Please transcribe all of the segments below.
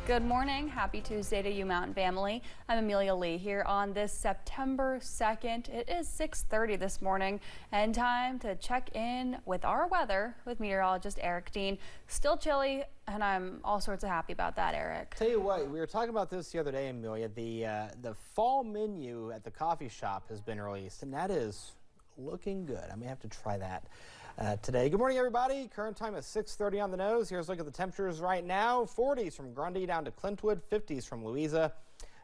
Good morning. Happy Tuesday to you, Mountain family. I'm Amelia Lee here on this September 2nd. It is 6:30 this morning and time to check in with our weather with meteorologist Eric Dean. Still chilly, and I'm all sorts of happy about that, Eric. Tell you what, we were talking about this the other day, Amelia. The fall menu at the coffee shop has been released, and that is looking good. I may have to try that today. Good morning, everybody. Current time is 6:30 on the nose. Here's a look at the temperatures right now. 40s from Grundy down to Clintwood, 50s from Louisa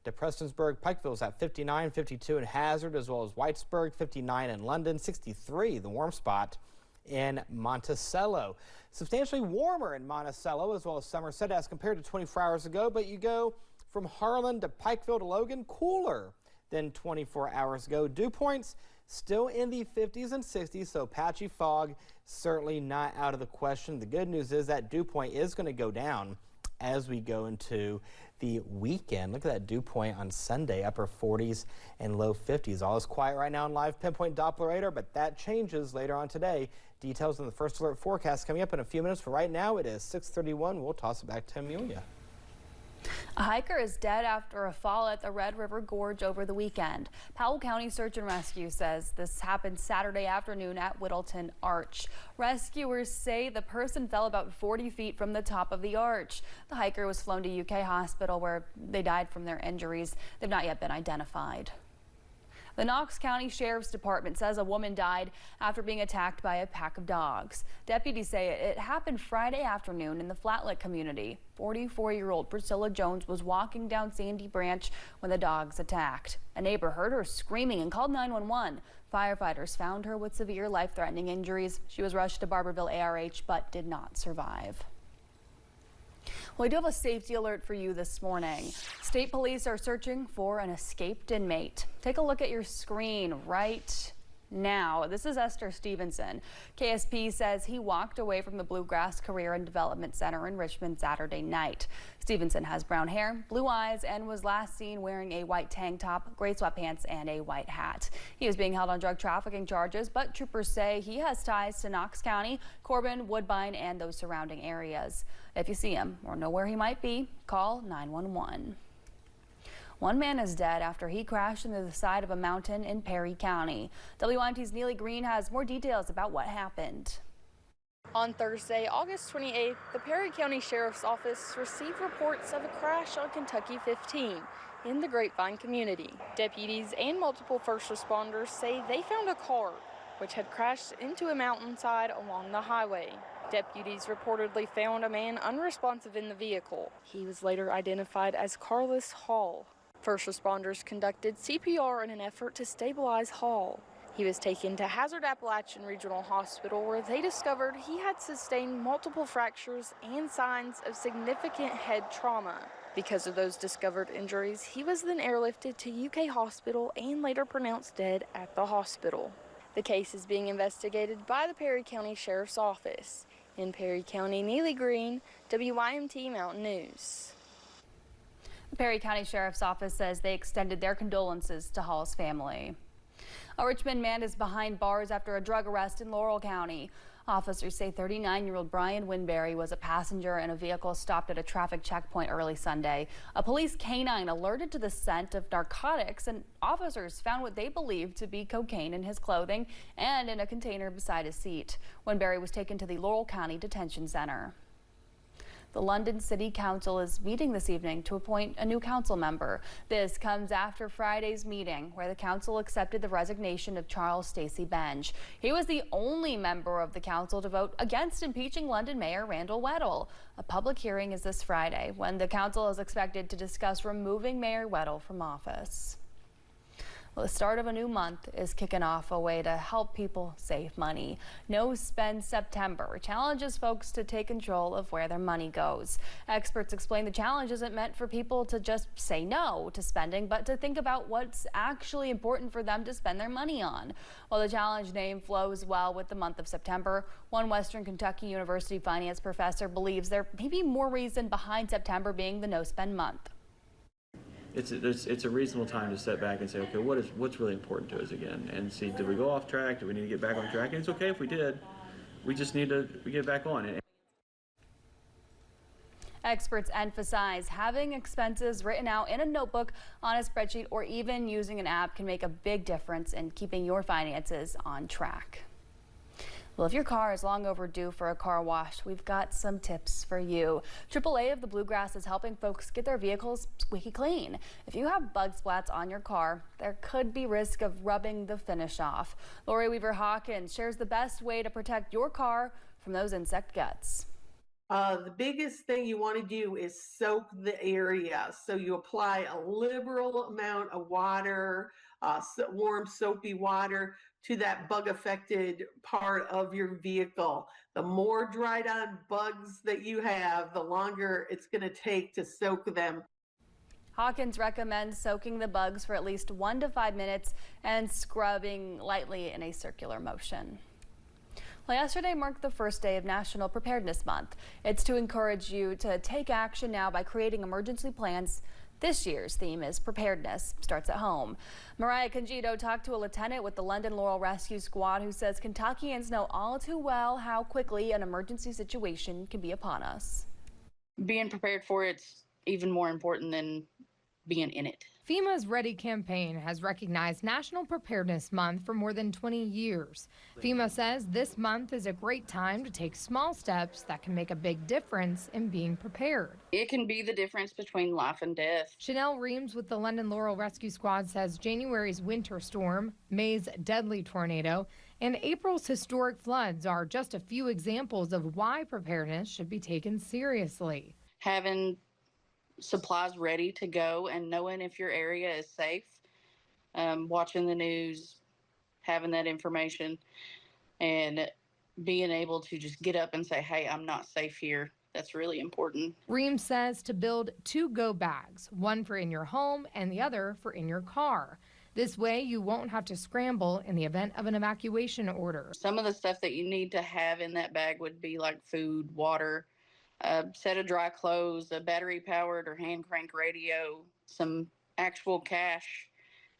to Prestonsburg. Pikeville's at 59, 52 in Hazard, as well as Whitesburg, 59 in London, 63 the warm spot in Monticello. Substantially warmer in Monticello as well as Somerset as compared to 24 hours ago, but you go from Harlan to Pikeville to Logan, cooler than 24 hours ago. Dew points still in the 50s and 60s, so patchy fog certainly not out of the question. The good news is that dew point is going to go down as we go into the weekend. Look at that dew point on Sunday, upper 40s and low 50s. All is quiet right now in live pinpoint Doppler radar, but that changes later on today. Details on the first alert forecast coming up in a few minutes. For right now, it is 6:31. We'll toss it back to Amelia. A hiker is dead after a fall at the Red River Gorge over the weekend. Powell County Search and Rescue says this happened Saturday afternoon at Whittleton Arch. Rescuers say the person fell about 40 feet from the top of the arch. The hiker was flown to UK Hospital where they died from their injuries. They've not yet been identified. The Knox County Sheriff's Department says a woman died after being attacked by a pack of dogs. Deputies say it happened Friday afternoon in the Flatlick community. 44-year-old Priscilla Jones was walking down Sandy Branch when the dogs attacked. A neighbor heard her screaming and called 911. Firefighters found her with severe life-threatening injuries. She was rushed to Barberville ARH but did not survive. Well, I do have a safety alert for you this morning. State police are searching for an escaped inmate. Take a look at your screen right now. This is Esther Stevenson. KSP says he walked away from the Bluegrass Career and Development Center in Richmond Saturday night. Stevenson has brown hair, blue eyes, and was last seen wearing a white tank top, gray sweatpants, and a white hat. He is being held on drug trafficking charges, but troopers say he has ties to Knox County, Corbin, Woodbine, and those surrounding areas. If you see him or know where he might be, call 911. One man is dead after he crashed into the side of a mountain in Perry County. WYMT's Neely Green has more details about what happened. On Thursday, August 28th, the Perry County Sheriff's Office received reports of a crash on Kentucky 15 in the Grapevine community. Deputies and multiple first responders say they found a car which had crashed into a mountainside along the highway. Deputies reportedly found a man unresponsive in the vehicle. He was later identified as Carlos Hall. First responders conducted CPR in an effort to stabilize Hall. He was taken to Hazard Appalachian Regional Hospital where they discovered he had sustained multiple fractures and signs of significant head trauma. Because of those discovered injuries, he was then airlifted to UK Hospital and later pronounced dead at the hospital. The case is being investigated by the Perry County Sheriff's Office. In Perry County, Neely Green, WYMT Mountain News. The Perry County Sheriff's Office says they extended their condolences to Hall's family. A Richmond man is behind bars after a drug arrest in Laurel County. Officers say 39-year-old Brian Winberry was a passenger in a vehicle stopped at a traffic checkpoint early Sunday. A police canine alerted to the scent of narcotics, and officers found what they believed to be cocaine in his clothing and in a container beside his seat. Winberry was taken to the Laurel County Detention Center. The London City Council is meeting this evening to appoint a new council member. This comes after Friday's meeting where the council accepted the resignation of Charles Stacey Benj. He was the only member of the council to vote against impeaching London Mayor Randall Weddle. A public hearing is this Friday when the council is expected to discuss removing Mayor Weddle from office. Well, the start of a new month is kicking off a way to help people save money. No Spend September challenges folks to take control of where their money goes. Experts explain the challenge isn't meant for people to just say no to spending, but to think about what's actually important for them to spend their money on. While the challenge name flows well with the month of September, one Western Kentucky University finance professor believes there may be more reason behind September being the no spend month. It's a reasonable time to step back and say, okay, what's really important to us again, and see, did we go off track? Do we need to get back on track? And it's okay if we did. We just need to get back on. Experts emphasize having expenses written out in a notebook, on a spreadsheet, or even using an app can make a big difference in keeping your finances on track. Well, if your car is long overdue for a car wash, we've got some tips for you. AAA of the Bluegrass is helping folks get their vehicles squeaky clean. If you have bug splats on your car, there could be risk of rubbing the finish off. Lori Weaver Hawkins shares the best way to protect your car from those insect guts. The biggest thing you want to do is soak the area. So you apply a liberal amount of water, warm soapy water to that bug affected part of your vehicle. The more dried on bugs that you have, the longer it's going to take to soak them. Hawkins recommends soaking the bugs for at least 1 to 5 minutes and scrubbing lightly in a circular motion. Well, yesterday marked the first day of National Preparedness Month. It's to encourage you to take action now by creating emergency plans. This year's theme is preparedness starts at home. Mariah Congido talked to a lieutenant with the London Laurel Rescue Squad who says Kentuckians know all too well how quickly an emergency situation can be upon us. Being prepared for it's even more important than being in it. FEMA's Ready campaign has recognized National Preparedness Month for more than 20 years. FEMA says this month is a great time to take small steps that can make a big difference in being prepared. It can be the difference between life and death. Chanel Reams with the London Laurel Rescue Squad says January's winter storm, May's deadly tornado, and April's historic floods are just a few examples of why preparedness should be taken seriously. Having supplies ready to go and knowing if your area is safe, watching the news, having that information, and being able to just get up and say, hey, I'm not safe here. That's really important. Reams says to build 2 go bags, one for in your home and the other for in your car. This way you won't have to scramble in the event of an evacuation order. Some of the stuff that you need to have in that bag would be like food, water, a set of dry clothes, a battery-powered or hand-crank radio, some actual cash,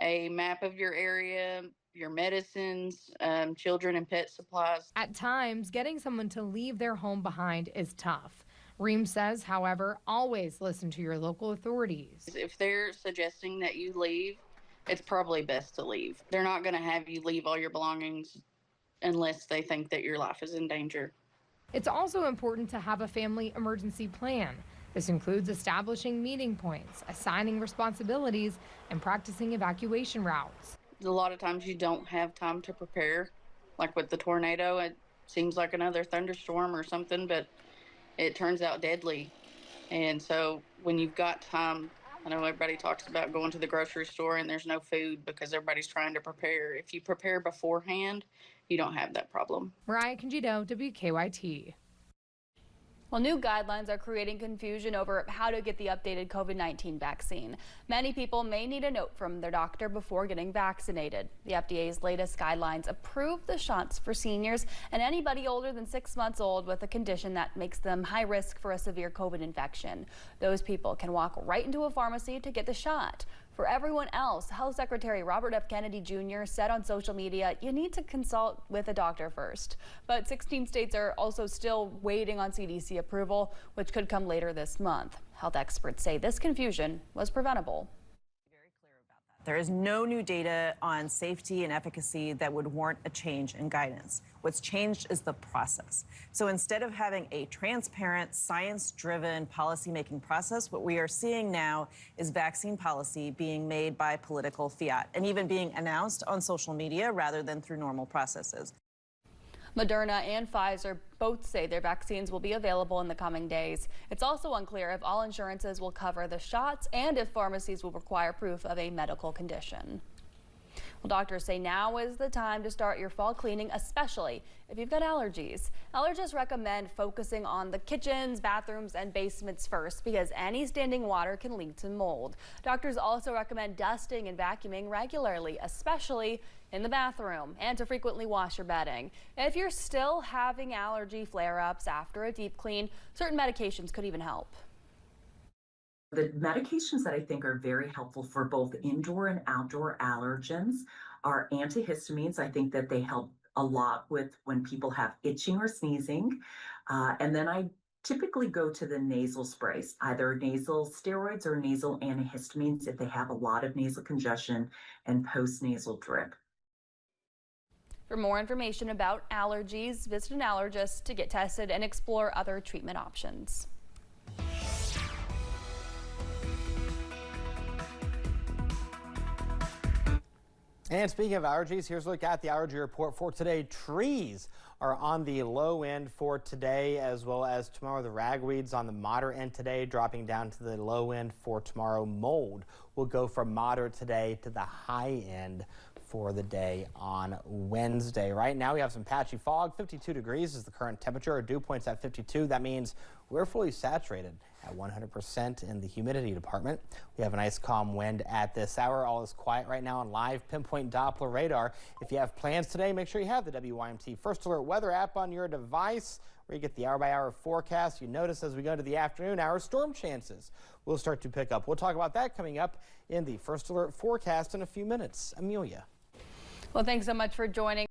a map of your area, your medicines, children and pet supplies. At times, getting someone to leave their home behind is tough. Reams says, however, always listen to your local authorities. If they're suggesting that you leave, it's probably best to leave. They're not going to have you leave all your belongings unless they think that your life is in danger. It's also important to have a family emergency plan. This includes establishing meeting points, assigning responsibilities, and practicing evacuation routes. A lot of times you don't have time to prepare. Like with the tornado, it seems like another thunderstorm or something, but it turns out deadly. And so when you've got time, I know everybody talks about going to the grocery store and there's no food because everybody's trying to prepare. If you prepare beforehand, you don't have that problem. Mariah Congido, WKYT. Well, new guidelines are creating confusion over how to get the updated COVID-19 vaccine. Many people may need a note from their doctor before getting vaccinated. The FDA's latest guidelines approve the shots for seniors and anybody older than 6 months old with a condition that makes them high risk for a severe COVID infection. Those people can walk right into a pharmacy to get the shot. For everyone else, Health Secretary Robert F. Kennedy Jr. said on social media, you need to consult with a doctor first. But 16 states are also still waiting on CDC approval, which could come later this month. Health experts say this confusion was preventable. There is no new data on safety and efficacy that would warrant a change in guidance. What's changed is the process. So instead of having a transparent, science-driven policymaking process, what we are seeing now is vaccine policy being made by political fiat and even being announced on social media rather than through normal processes. Moderna and Pfizer both say their vaccines will be available in the coming days. It's also unclear if all insurances will cover the shots and if pharmacies will require proof of a medical condition. Well, doctors say now is the time to start your fall cleaning, especially if you've got allergies. Allergists recommend focusing on the kitchens, bathrooms, and basements first because any standing water can lead to mold. Doctors also recommend dusting and vacuuming regularly, especially in the bathroom, and to frequently wash your bedding. If you're still having allergy flare-ups after a deep clean, certain medications could even help. The medications that I think are very helpful for both indoor and outdoor allergens are antihistamines. I think that they help a lot with when people have itching or sneezing. And then I typically go to the nasal sprays, either nasal steroids or nasal antihistamines if they have a lot of nasal congestion and post-nasal drip. For more information about allergies, visit an allergist to get tested and explore other treatment options. And speaking of allergies, here's a look at the allergy report for today. Trees are on the low end for today, as well as tomorrow. The ragweeds on the moderate end today, dropping down to the low end for tomorrow. Mold will go from moderate today to the high end for the day on Wednesday. Right now we have some patchy fog. 52 degrees is the current temperature. Our dew point's at 52. That means we're fully saturated at 100% in the humidity department. We have a nice calm wind at this hour. All is quiet right now on live pinpoint Doppler radar. If you have plans today, make sure you have the WYMT First Alert weather app on your device, where you get the hour-by-hour forecast. You notice as we go to the afternoon hour, storm chances will start to pick up. We'll talk about that coming up in the First Alert forecast in a few minutes. Amelia. Well, thanks so much for joining.